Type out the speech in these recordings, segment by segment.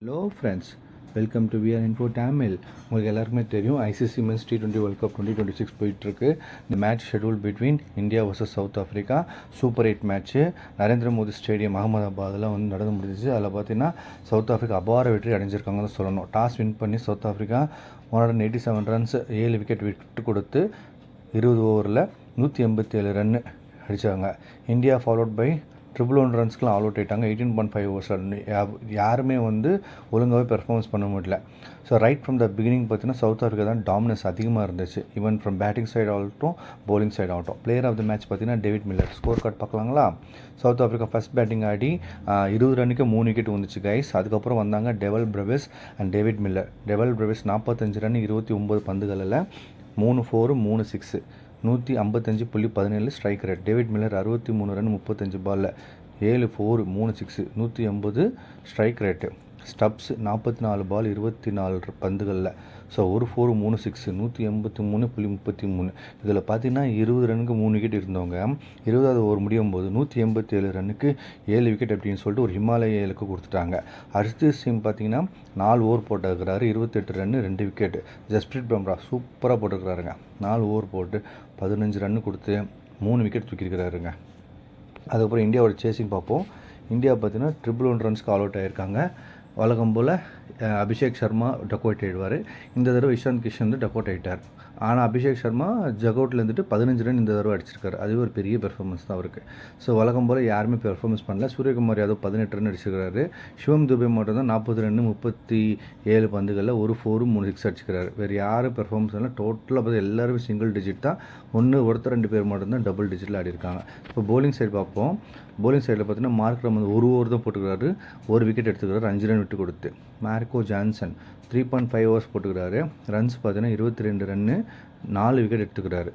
Hello friends, welcome to VR info Tamil. உங்களுக்கு எல்லாருக்குமே தெரியும் ICC men's T20 world cup 2026 போயிட்டுருக்கு. இந்த match schedule between India versus south Africa. Super 8 match Narendra Modi stadium அகமதாபாத்தில் வந்து நடந்து முடிஞ்சிச்சு. அதில் பார்த்தீங்கன்னா சவுத் ஆஃப்ரிக்கா அபார வெற்றி அடைஞ்சிருக்காங்கன்னு சொல்லணும். டாஸ் வின் பண்ணி சவுத் ஆஃப்ரிக்கா 187 ரன்ஸ் 7 விக்கெட் விட்டு கொடுத்து 20 ஓவரில் 187 ரன்னு அடித்தாங்க. இந்தியா ஃபாலோட் பை 111 ரன்ஸ்க்குலாம் ஆல் அவுட் ஆகிட்டாங்க. 18.5 ஓவர்ஸ் யாருமே வந்து ஒழுங்காகவே பெர்ஃபார்மன்ஸ் பண்ண முடியல. So right from the beginning பார்த்தீங்கன்னா சவுத் ஆஃப்ரிக்கா தான் டாமினன்ஸ் அதிகமாக இருந்துச்சு. ஈவன் ஃப்ரம் பேட்டிங் சைடு ஆகட்டும் பவுலிங் சைடு ஆகட்டும். பிளேயர் ஆஃப் த மேட்ச் பார்த்தீங்கன்னா டேவிட் மில்லர். ஸ்கோர் கார்டு பார்க்கலாங்களா? சவுத் ஆஃப்ரிக்கா ஃபஸ்ட் பேட்டிங் ஆடி 20 ரன்னுக்கு 3 விக்கெட் வந்துச்சு கைஸ். அதுக்கப்புறம் வந்தாங்க Dewald Brevis and David Miller. Dewald Brevis 45 run 29 பந்துகளில் 3 4 3 6 155.17 strike rate. David Miller 63 run 35 பாலில் 7 4 3 6 180 ஸ்ட்ரைக் ரேட்டு. ஸ்டப்ஸ் 44 பால் 24 பந்துகளில். ஸோ 1 4 3 6 183.33. இதில் பார்த்தீங்கன்னா 20 ரனுக்கு 3 விக்கெட் இருந்தவங்க 20வது ஓவர் முடியும் போது 187 ரன்னுக்கு 7 விக்கெட் அப்படின்னு சொல்லிட்டு ஒரு ஹிமாலய இலக்கு கொடுத்துட்டாங்க. ஹர்ஷ்தீப் சிங் பார்த்தீங்கன்னா 4 ஓவர் போட்டிருக்கிறாரு, 28 ரன்னு 2 விக்கெட். ஜஸ்பிரீத் பும்ரா சூப்பராக போட்டிருக்கிறாருங்க. 4 ஓவர் போட்டு 15 ரன்னு கொடுத்து 3 விக்கெட் தூக்கியிருக்கிறாருங்க. அதுக்கப்புறம் இந்தியாவோட சேசிங் பார்ப்போம். இந்தியா பார்த்தீங்கன்னா 111 ரன்ஸ்க்கு ஆல் அவுட் ஆகியிருக்காங்க. வழக்கம் போல் அபிஷேக் சர்மா டக் அவுட் ஆகிடுவார். இந்த தடவை இஷாந்த் கிஷன் வந்து டக் அவுட் ஆகிட்டார். ஆனால் அபிஷேக் சர்மா ஜக் அவுட்டில் இருந்துட்டு 15 ரன் இந்த தடவை அடிச்சிருக்காரு. அதுவே ஒரு பெரிய பெர்ஃபார்மன்ஸ் தான் அவருக்கு. ஸோ வழக்கம் போல் யாருமே பெர்ஃபார்மன்ஸ் பண்ணல. சூரியகுமார் யாதவ் 18 ரன் அடிச்சிருக்காரு. சிவம் துபே மட்டும் தான் 40 ரன் 37 பந்துகளில் 1 4 3 6 அடிச்சிருக்காரு. வேறு யாரும் பெர்ஃபார்மன்ஸ் இல்லை. டோட்டலாக பார்த்து எல்லாருமே சிங்கிள் டிஜிட் தான். ஒருத்தர் 2 பேர் மட்டும்தான் டபுள் டிஜிட்டில் ஆடி இருக்காங்க. இப்போ போலிங் சைடு பார்ப்போம். போலிங் சைடில் பார்த்தீங்கன்னா மார்க்ரம் வந்து 1 ஓவர் தான் போட்டுக்கிறாரு, 1 விக்கெட் எடுத்துக்கிறாரு, 5 ரன் விட்டு கொடுத்து. மார்க்கோ ஜான்சன் 3.5 ஓவர்ஸ் போட்டுக்கிறாரு. ரன்ஸ் பார்த்தீங்கன்னா 22 ரன்னு 4 விக்கெட் எடுத்துக்கிறாரு.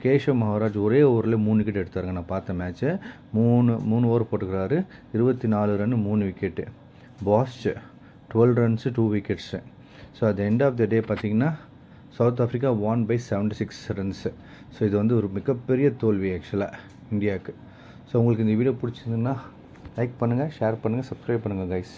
கேஷவ் மகாராஜ் ஒரே ஓவரில் 3 விக்கெட் எடுத்தாருங்க. நான் பார்த்த மேட்ச்சு 3 ஓவர் போட்டுக்கிறாரு, 24 run 3 wicket. Bosch 12 runs 2 wickets. So at end of the day பார்த்திங்கன்னா South Africa won by 76 runs. So இது வந்து ஒரு மிகப்பெரிய தோல்வி ஆக்சுவலாக இந்தியாவுக்கு. ஸோ உங்களுக்கு இந்த வீடியோ பிடிச்சிருந்துன்னா லைக் பண்ணுங்கள், ஷேர் பண்ணுங்கள், சப்ஸ்கிரைப் பண்ணுங்கள் கைஸ்.